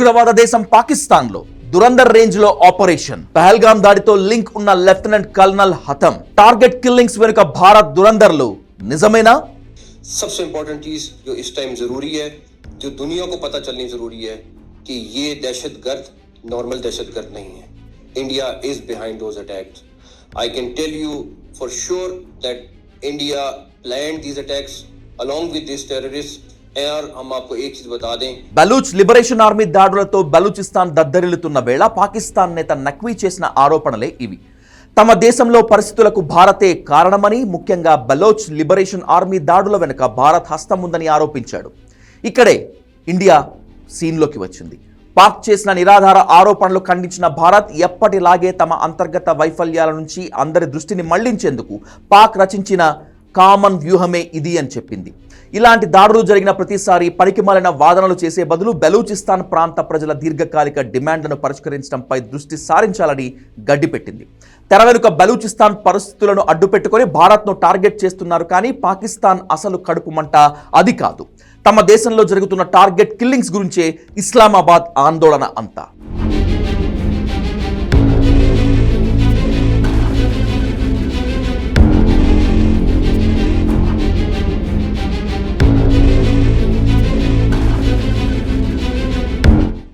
ఉగ్రవాద దేశం పాకిస్తాన్లో దురందర్ రేంజ్ లో ఆపరేషన్ పహల్గామ్ దాడితో లింక్ ఉన్న లెఫ్టినెంట్ కల్నల్ హతం టార్గెట్ కిల్లింగ్స్ వెనుక భారత్ దురందర్లు నిజమేనా? सबसे इम्पोर्टेंट चीज जो इस टाइम जरूरी है, जो दुनिया को पता चलनी जरूरी है कि ये दहशतगर्द नॉर्मल दहशतगर्द नहीं है. India is behind those attacks. I can tell you for sure that India planned these attacks along with these terrorists. और हम आपको एक चीज बता दें, బలూచ్ లిబరేషన్ ఆర్మీ దాడులతో బలూచిస్తాన్ దద్దరిల్లుతున్న వేళ పాకిస్తాన్ నేత నక్వీ చేసిన ఆరోపణలే ఇవి. తమ దేశంలో పరిస్థితులకు భారతే కారణమని, ముఖ్యంగా బలోచ్ లిబరేషన్ ఆర్మీ దాడుల వెనుక భారత్ హస్తం ఉందని ఆరోపించాడు. ఇక్కడే ఇండియా సీన్లోకి వచ్చింది. పాక్ చేసిన నిరాధార ఆరోపణలు ఖండించిన భారత్ ఎప్పటిలాగే తమ అంతర్గత వైఫల్యాల నుంచి అందరి దృష్టిని మళ్లించేందుకు పాక్ రచించిన కామన్ వ్యూహమే ఇది అని చెప్పింది. ఇలాంటి దాడులు జరిగిన ప్రతిసారి పనికిమాలిన వాదనలు చేసే బదులు బలూచిస్తాన్ ప్రాంత ప్రజల దీర్ఘకాలిక డిమాండ్లను పరిష్కరించడంపై దృష్టి సారించాలని గడ్డిపెట్టింది. తెర వెనుక బలూచిస్తాన్ పరిస్థితులను అడ్డుపెట్టుకొని భారత్ను టార్గెట్ చేస్తున్నారు. కానీ పాకిస్తాన్ అసలు కడుపు మంట అది కాదు. తమ దేశంలో జరుగుతున్న టార్గెట్ కిల్లింగ్స్ గురించే ఇస్లామాబాద్ ఆందోళన అంతా.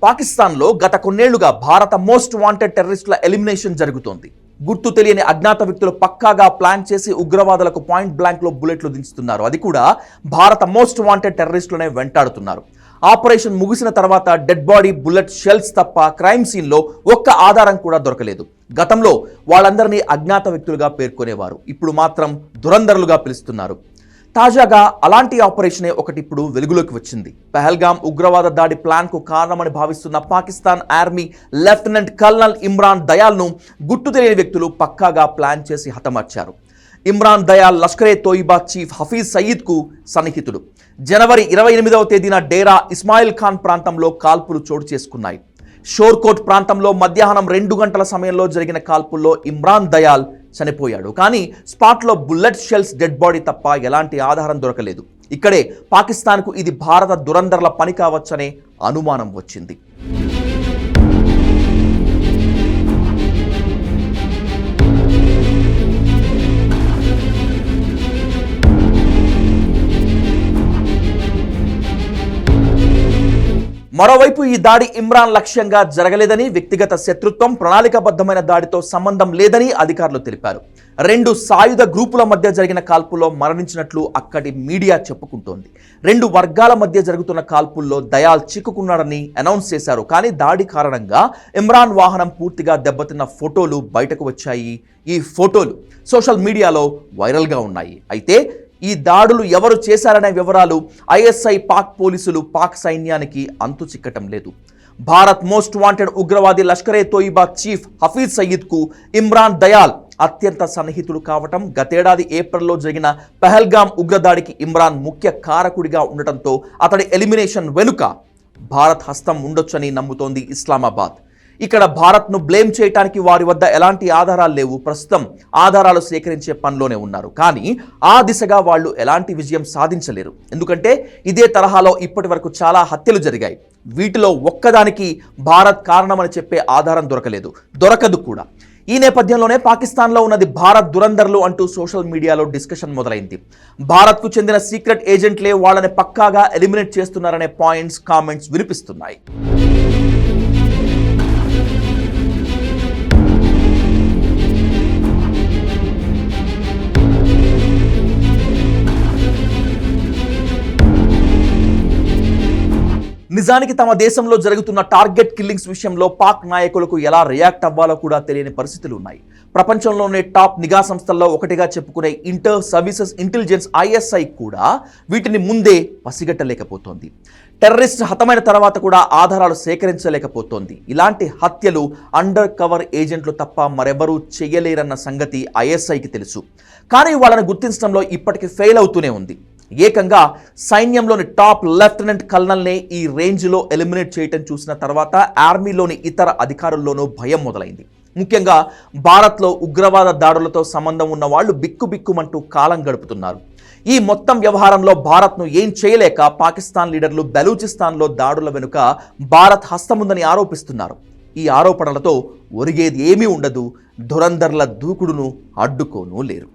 పాకిస్తాన్లో గత కొన్నేళ్లుగా భారత మోస్ట్ వాంటెడ్ టెర్రరిస్టుల ఎలిమినేషన్ జరుగుతోంది. గుర్తు తెలియని అజ్ఞాత వ్యక్తులు పక్కాగా ప్లాన్ చేసి ఉగ్రవాదులకు పాయింట్ బ్లాంక్ లో బుల్లెట్లు దించుతున్నారు. అది కూడా భారత మోస్ట్ వాంటెడ్ టెర్రరిస్టులనే వెంటాడుతున్నారు. ఆపరేషన్ ముగిసిన తర్వాత డెడ్ బాడీ, బుల్లెట్ షెల్స్ తప్ప క్రైమ్ సీన్ లో ఒక్క ఆధారం కూడా దొరకలేదు. గతంలో వాళ్ళందరినీ అజ్ఞాత వ్యక్తులుగా పేర్కొనేవారు. ఇప్పుడు మాత్రం దురందరులుగా పిలుస్తున్నారు. తాజాగా అలాంటి ఆపరేషనే ఒకటి ఇప్పుడు వెలుగులోకి వచ్చింది. పహల్గామ్ ఉగ్రవాద దాడి ప్లాన్ కు కారణమని భావిస్తున్న Pakistan army lieutenant colonel Imran దయాల్ను గుర్తు తెలియని వ్యక్తులు పక్కాగా ప్లాన్ చేసి హతమార్చారు. ఇమ్రాన్ దయాల్ లష్కరే తోయిబా చీఫ్ హఫీజ్ సయీద్ కు సన్నిహితుడు. జనవరి 28వ తేదీన డేరా ఇస్మాయిల్ ఖాన్ ప్రాంతంలో కాల్పులు చోటు చేసుకున్నాయి. షోర్కోట్ ప్రాంతంలో మధ్యాహ్నం 2 గంటల సమయంలో జరిగిన కాల్పుల్లో ఇమ్రాన్ దయాల్ చనిపోయాడు. కానీ స్పాట్లో బుల్లెట్ షెల్స్, డెడ్ బాడీ తప్ప ఎలాంటి ఆధారం దొరకలేదు. ఇక్కడే పాకిస్తాన్కు ఇది భారత దురందర్ల పని కావచ్చనే అనుమానం వచ్చింది. మరోవైపు ఈ దాడి ఇమ్రాన్ లక్ష్యంగా జరగలేదని, వ్యక్తిగత శత్రుత్వం, ప్రణాళికాబద్ధమైన దాడితో సంబంధం లేదని అధికారులు తెలిపారు. 2 సాయుధ గ్రూపుల మధ్య జరిగిన కాల్పుల్లో మరణించినట్లు అక్కడి మీడియా చెప్పుకుంటోంది. 2 వర్గాల మధ్య జరుగుతున్న కాల్పుల్లో దయాల్ చిక్కుకున్నాడని అనౌన్స్ చేశారు. కానీ దాడి కారణంగా ఇమ్రాన్ వాహనం పూర్తిగా దెబ్బతిన్న ఫోటోలు బయటకు వచ్చాయి. ఈ ఫోటోలు సోషల్ మీడియాలో వైరల్గా ఉన్నాయి. అయితే ఈ దాడులు ఎవరు చేశారనే వివరాలు ఐఎస్ఐ, పాక్ పోలీసులు, పాక్ సైన్యానికి అంతు చిక్కటం లేదు. భారత్ మోస్ట్ వాంటెడ్ ఉగ్రవాది లష్కరే తోయిబా చీఫ్ హఫీజ్ సయీద్ కు ఇమ్రాన్ దయాల్ అత్యంత సన్నిహితుడు కావటం, గతేడాది ఏప్రిల్లో జరిగిన పహల్గామ్ ఉగ్రదాడికి ఇమ్రాన్ ముఖ్య కారకుడిగా ఉండటంతో అతడి ఎలిమినేషన్ వెనుక భారత్ హస్తం ఉండొచ్చని నమ్ముతోంది ఇస్లామాబాద్. ఇక్కడ భారత్ను బ్లేమ్ చేయడానికి వారి వద్ద ఎలాంటి ఆధారాలు లేవు. ప్రస్తుతం ఆధారాలు సేకరించే పనిలోనే ఉన్నారు. కానీ ఆ దిశగా వాళ్ళు ఎలాంటి విజయం సాధించలేరు. ఎందుకంటే ఇదే తరహాలో ఇప్పటి వరకు చాలా హత్యలు జరిగాయి. వీటిలో ఒక్కదానికి భారత్ కారణమని చెప్పే ఆధారం దొరకదు కూడా. ఈ నేపథ్యంలోనే పాకిస్తాన్లో ఉన్నది భారత్ దురందర్లు అంటూ సోషల్ మీడియాలో డిస్కషన్ మొదలైంది. భారత్కు చెందిన సీక్రెట్ ఏజెంట్లే వాళ్ళని పక్కాగా ఎలిమినేట్ చేస్తున్నారనే పాయింట్స్, కామెంట్స్ వినిపిస్తున్నాయి. నిజానికి తమ దేశంలో జరుగుతున్న టార్గెట్ కిల్లింగ్స్ విషయంలో పాక్ నాయకులకు ఎలా రియాక్ట్ అవ్వాలో కూడా తెలియని పరిస్థితులు ఉన్నాయి. ప్రపంచంలోనే టాప్ నిఘా సంస్థల్లో ఒకటిగా చెప్పుకునే ఇంటర్ సర్వీసెస్ ఇంటెలిజెన్స్ ఐఎస్ఐ కూడా వీటిని ముందే పసిగట్టలేకపోతోంది. టెర్రరిస్ట్ హతమైన తర్వాత కూడా ఆధారాలు సేకరించలేకపోతోంది. ఇలాంటి హత్యలు అండర్ కవర్ ఏజెంట్లు తప్ప మరెవరూ చేయలేరన్న సంగతి ఐఎస్ఐకి తెలుసు. కానీ వాళ్ళని గుర్తించడంలో ఇప్పటికీ ఫెయిల్ అవుతూనే ఉంది. ఏకంగా సైన్యంలోని టాప్ లెఫ్టినెంట్ కల్నల్నే ఈ రేంజ్లో ఎలిమినేట్ చేయటం చూసిన తర్వాత ఆర్మీలోని ఇతర అధికారుల్లోనూ భయం మొదలైంది. ముఖ్యంగా భారత్లో ఉగ్రవాద దాడులతో సంబంధం ఉన్న వాళ్ళు బిక్కుబిక్కుమంటూ కాలం గడుపుతున్నారు. ఈ మొత్తం వ్యవహారంలో భారత్ను ఏం చేయలేక పాకిస్తాన్ లీడర్లు బలూచిస్తాన్లో దాడుల వెనుక భారత్ హస్తముందని ఆరోపిస్తున్నారు. ఈ ఆరోపణలతో ఒరిగేది ఏమీ ఉండదు, ధురంధర్ల దూకుడును అడ్డుకోనూ లేరు.